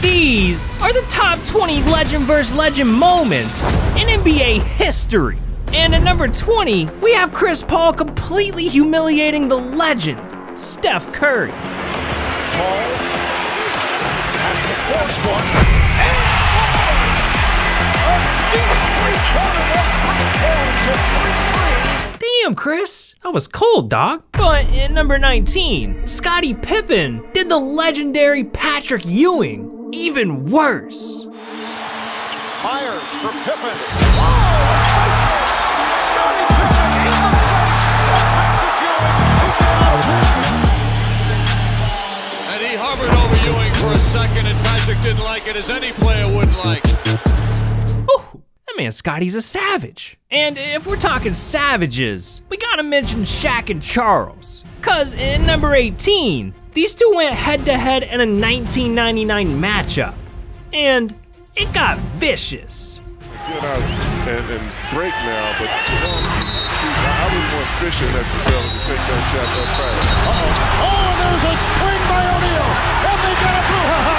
These are the top 20 legend vs. legend moments in NBA history. And at number 20, we have Chris Paul completely humiliating the legend, Steph Curry. Paul has to force one and a deep three-pointer. Damn, Chris, that was cold, dog. But at number 19, Scottie Pippen did the legendary Patrick Ewing even worse. Myers for Pippen. Scottie Pippen in the face of Patrick Ewing. And he hovered over Ewing for a second, and Patrick didn't like it, as any player wouldn't like. Ooh, that man Scottie's a savage. And if we're talking savages, we gotta mention Shaq and Charles. Cause in number 18, these two went head to head in a 1999 matchup. And it got vicious. Get out and break now, but I wouldn't want Fisher necessarily to take that shot that fast. Oh, there's a swing by O'Neal, and they got a brouhaha.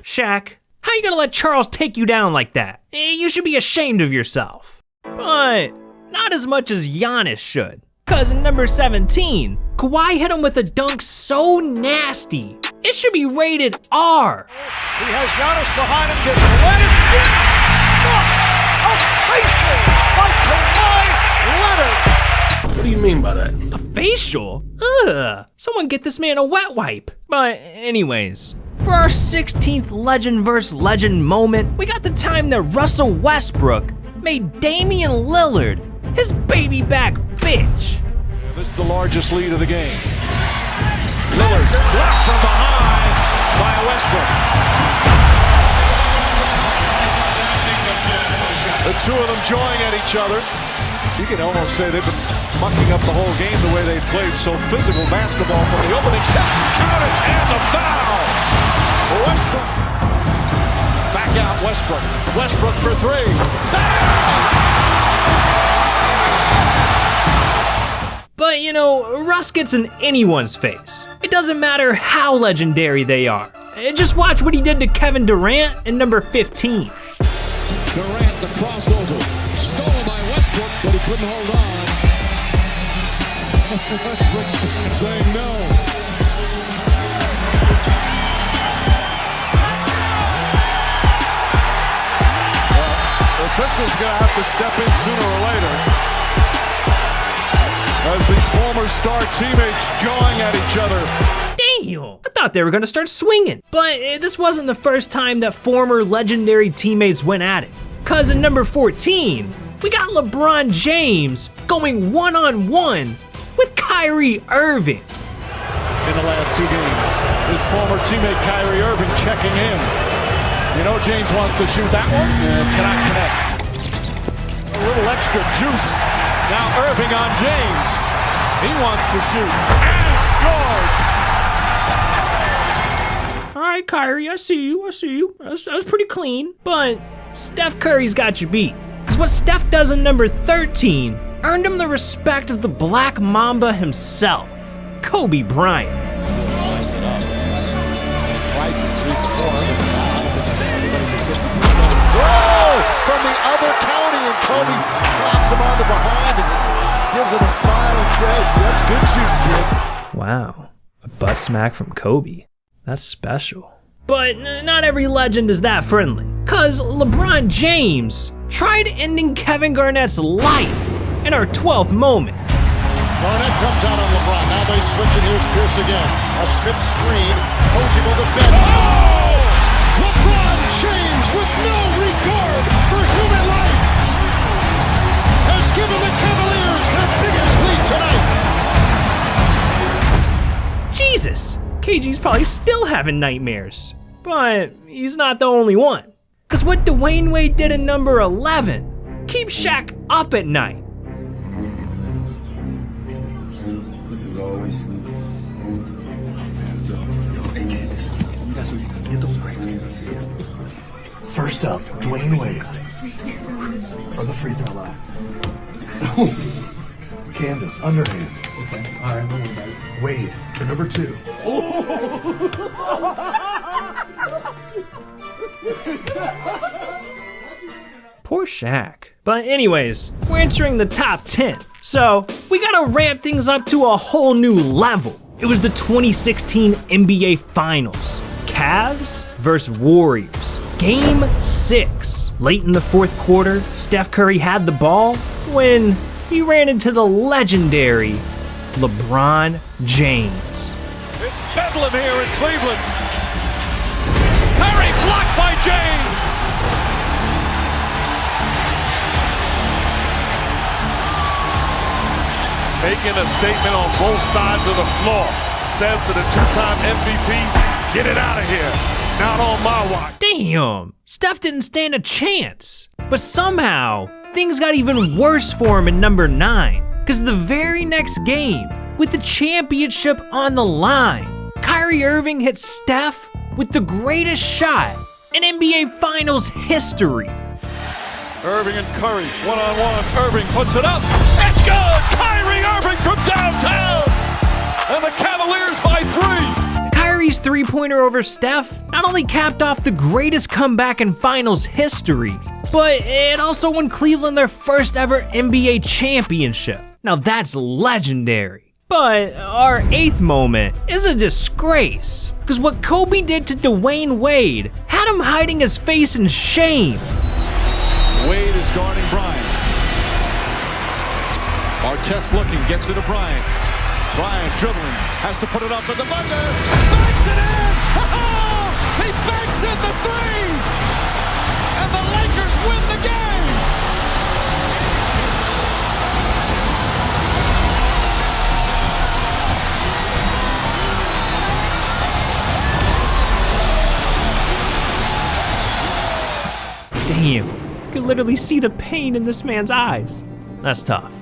Shaq, how you gonna let Charles take you down like that? You should be ashamed of yourself. But not as much as Giannis should. Cause in number 17, Kawhi hit him with a dunk so nasty, it should be rated R. He has Giannis behind him, gets Leonard in. Stop! A facial by Kawhi Leonard. What do you mean by that? A facial? Ugh, someone get this man a wet wipe. But anyways, for our 16th legend vs. legend moment, we got the time that Russell Westbrook made Damian Lillard his baby back bitch. This is the largest lead of the game. Lillard blocked from behind by Westbrook. The two of them jawing at each other. You can almost say they've been mucking up the whole game the way they played so physical basketball from the opening tip. Counted and the foul. Westbrook. Back out Westbrook. Westbrook for three. But you know, Russ gets in anyone's face. It doesn't matter how legendary they are. Just watch what he did to Kevin Durant in number 15. Durant, the crossover, stolen by Westbrook, but he couldn't hold on. Westbrook saying no. The official's going to have to step in sooner or later, as these former star teammates jawing at each other. Damn! I thought they were gonna start swinging. But this wasn't the first time that former legendary teammates went at it. Cause in number 14, we got LeBron James going one-on-one with Kyrie Irving. In the last two games, his former teammate Kyrie Irving checking in. You know James wants to shoot that one, and cannot connect. A little extra juice. Now Irving on James. He wants to shoot and scores. All right, Kyrie, I see you. That was pretty clean. But Steph Curry's got you beat. Because what Steph does in number 13 earned him the respect of the Black Mamba himself, Kobe Bryant. Whoa! From the other county, and Kobe slaps him on the behind and gives him a smile and says, "That's good shooting, kid." Wow, a butt smack from Kobe. That's special. But not every legend is that friendly. Cause LeBron James tried ending Kevin Garnett's life in our 12th moment. Garnett comes out on LeBron. Now they switch, and here's Pierce again. A Smith screen. Posey will defend. Oh! LeBron James, with no regard for human life, has given the Cavaliers their biggest lead tonight. Jesus, KG's probably still having nightmares. But he's not the only one. Cause what Dwayne Wade did in number 11 keeps Shaq up at night. First up, Dwayne Wade from the free throw line. Candace, underhand. Okay. All right, don't worry about it. Wade, for number 2. Poor Shaq. But anyways, we're entering the top 10. So we gotta ramp things up to a whole new level. It was the 2016 NBA Finals. Cavs versus Warriors. Game 6. Late in the fourth quarter, Steph Curry had the ball when he ran into the legendary LeBron James. It's bedlam here in Cleveland. Curry blocked by James. Making a statement on both sides of the floor. Says to the two-time MVP, get it out of here. Not on my watch. Damn, Steph didn't stand a chance. But somehow, things got even worse for him in number 9. Because the very next game, with the championship on the line, Kyrie Irving hit Steph with the greatest shot in NBA Finals history. Irving and Curry, one-on-one. Irving puts it up. It's good! Kyrie Irving from downtown! And the Cavaliers by 3. Kyrie's three-pointer over Steph not only capped off the greatest comeback in Finals history, but it also won Cleveland their first ever NBA championship. Now that's legendary. But our 8th moment is a disgrace, because what Kobe did to Dwayne Wade had him hiding his face in shame. Wade is guarding Bryant. Artest looking, gets it to Bryant. Bryant dribbling, has to put it up at the buzzer. Banks it in! He banks in the 3! And the Lakers win the game! Damn, you could literally see the pain in this man's eyes. That's tough.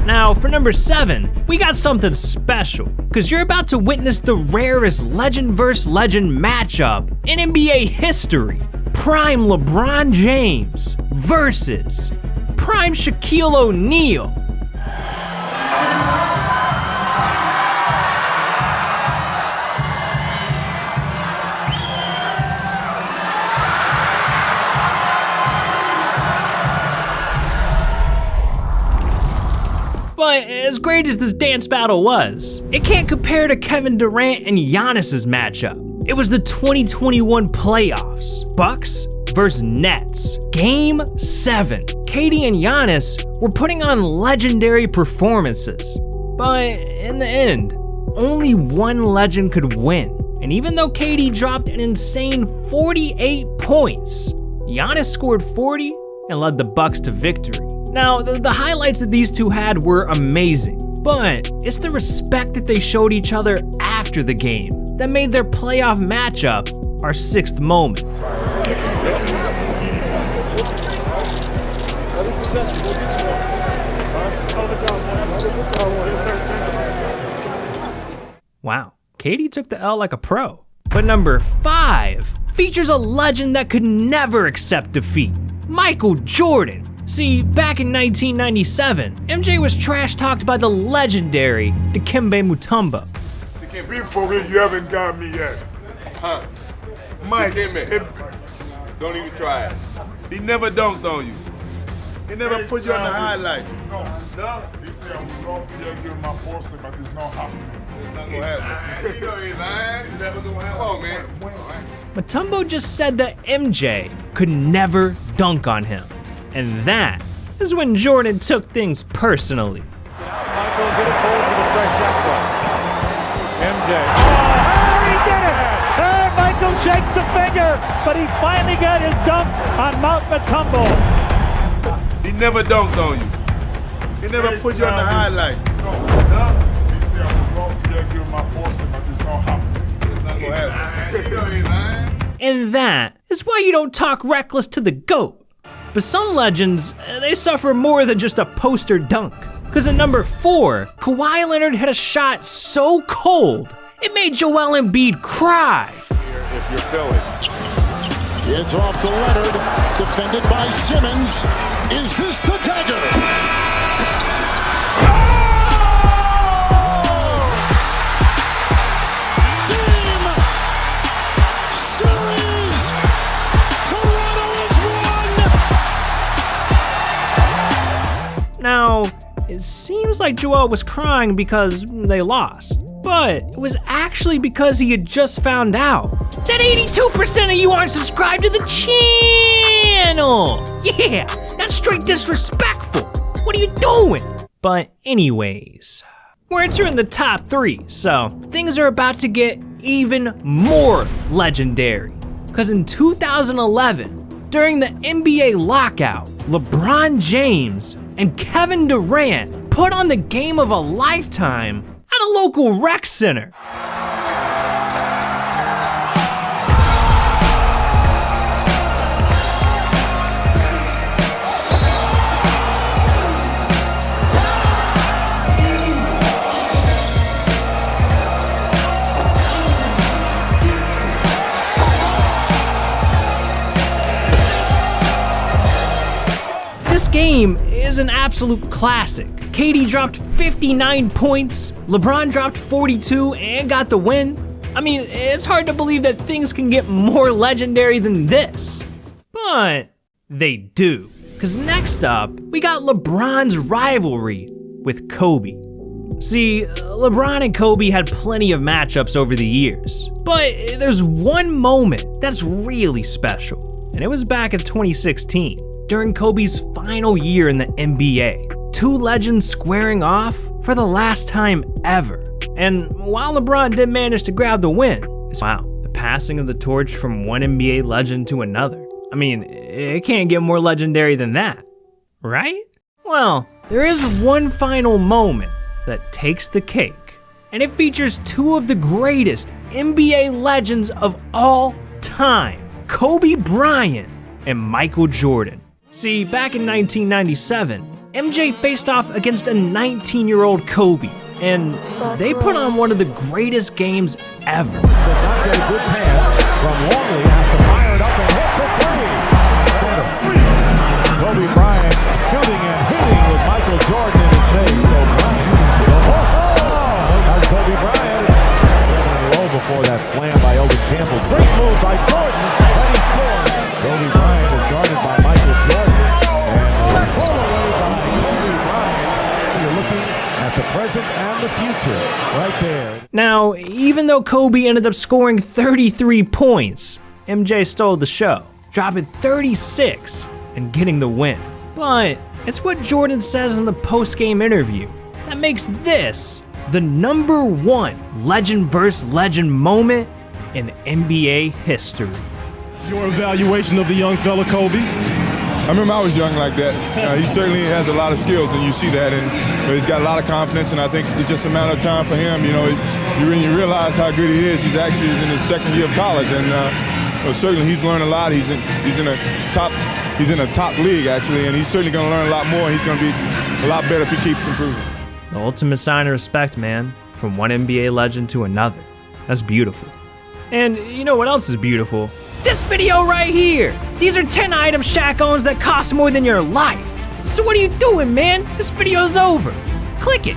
Now, for number 7, we got something special, because you're about to witness the rarest legend versus legend matchup in NBA history. Prime LeBron James versus Prime Shaquille O'Neal. But as great as this dance battle was, it can't compare to Kevin Durant and Giannis's matchup. It was the 2021 playoffs, Bucks versus Nets. Game 7. KD and Giannis were putting on legendary performances. But in the end, only one legend could win. And even though KD dropped an insane 48 points, Giannis scored 40 and led the Bucks to victory. Now, the highlights that these two had were amazing, but it's the respect that they showed each other after the game that made their playoff matchup our 6th moment. Wow, KD took the L like a pro. But number 5 features a legend that could never accept defeat, Michael Jordan. See, back in 1997, MJ was trash-talked by the legendary Dikembe Mutombo. Before you haven't got me yet. Huh? Mike, Don't even try it. He never dunked on you. He never put you on the highlight. No. He said I would love to get him my poster, but it's not happening. It's not gonna happen. You know he's lying. It's never gonna happen. Oh, man. Mutombo just said that MJ could never dunk on him. And that is when Jordan took things personally. Michael, get it forward to the fresh shot clock. MJ. Oh, he did it! Hey, Michael shakes the finger, but he finally got his dunk on Mount Mutombo. He never dunked on you. He never put you on the highlight. No. He said I would love to get him my poster, but it's not happening. It's not gonna happen. You know he's lying. And that is why you don't talk reckless to the GOAT. But some legends, they suffer more than just a poster dunk. Because at number 4, Kawhi Leonard hit a shot so cold, it made Joel Embiid cry. If you're Philly. It's off to Leonard, defended by Simmons. Is this the dagger? Now, it seems like Joel was crying because they lost, but it was actually because he had just found out that 82% of you aren't subscribed to the channel. Yeah, that's straight disrespectful. What are you doing? But anyways, we're entering the top 3, so things are about to get even more legendary. Because in 2011, during the NBA lockout, LeBron James and Kevin Durant put on the game of a lifetime at a local rec center. This game is an absolute classic. KD dropped 59 points, LeBron dropped 42 and got the win. I mean, it's hard to believe that things can get more legendary than this. But they do. Because next up, we got LeBron's rivalry with Kobe. See, LeBron and Kobe had plenty of matchups over the years, but there's one moment that's really special, and it was back in 2016. During Kobe's final year in the NBA, 2 legends squaring off for the last time ever. And while LeBron did manage to grab the win, wow, the passing of the torch from one NBA legend to another. I mean, it can't get more legendary than that, right? Well, there is one final moment that takes the cake, and it features 2 of the greatest NBA legends of all time, Kobe Bryant and Michael Jordan. See, back in 1997, MJ faced off against a 19-year-old Kobe, and they put on one of the greatest games ever. Does not get a good pass from Longley, has to fire it up and hit for 3. Kobe Bryant shooting and hitting with Michael Jordan in his face. So that's Kobe Bryant. 7 low before that slam by Elden Campbell. Great move by Jordan, and he scores. Kobe Bryant is guarded by Michael Jordan. And pull away by Kobe Bryant. So you're looking at the present and the future right there. Now, even though Kobe ended up scoring 33 points, MJ stole the show, dropping 36 and getting the win. But it's what Jordan says in the post-game interview that makes this the #1 legend versus legend moment in NBA history. Your evaluation of the young fella, Kobe? I remember I was young like that. He certainly has a lot of skills, and you see that. But he's got a lot of confidence, and I think it's just a matter of time for him. You know, you realize how good he is. He's actually in his 2nd year of college, and certainly he's learned a lot. He's in a top league actually, and he's certainly going to learn a lot more. He's going to be a lot better if he keeps improving. The ultimate sign of respect, man, from one NBA legend to another. That's beautiful. And you know what else is beautiful? This video right here! These are 10 items Shaq owns that cost more than your life. So what are you doing, man? This video's over. Click it.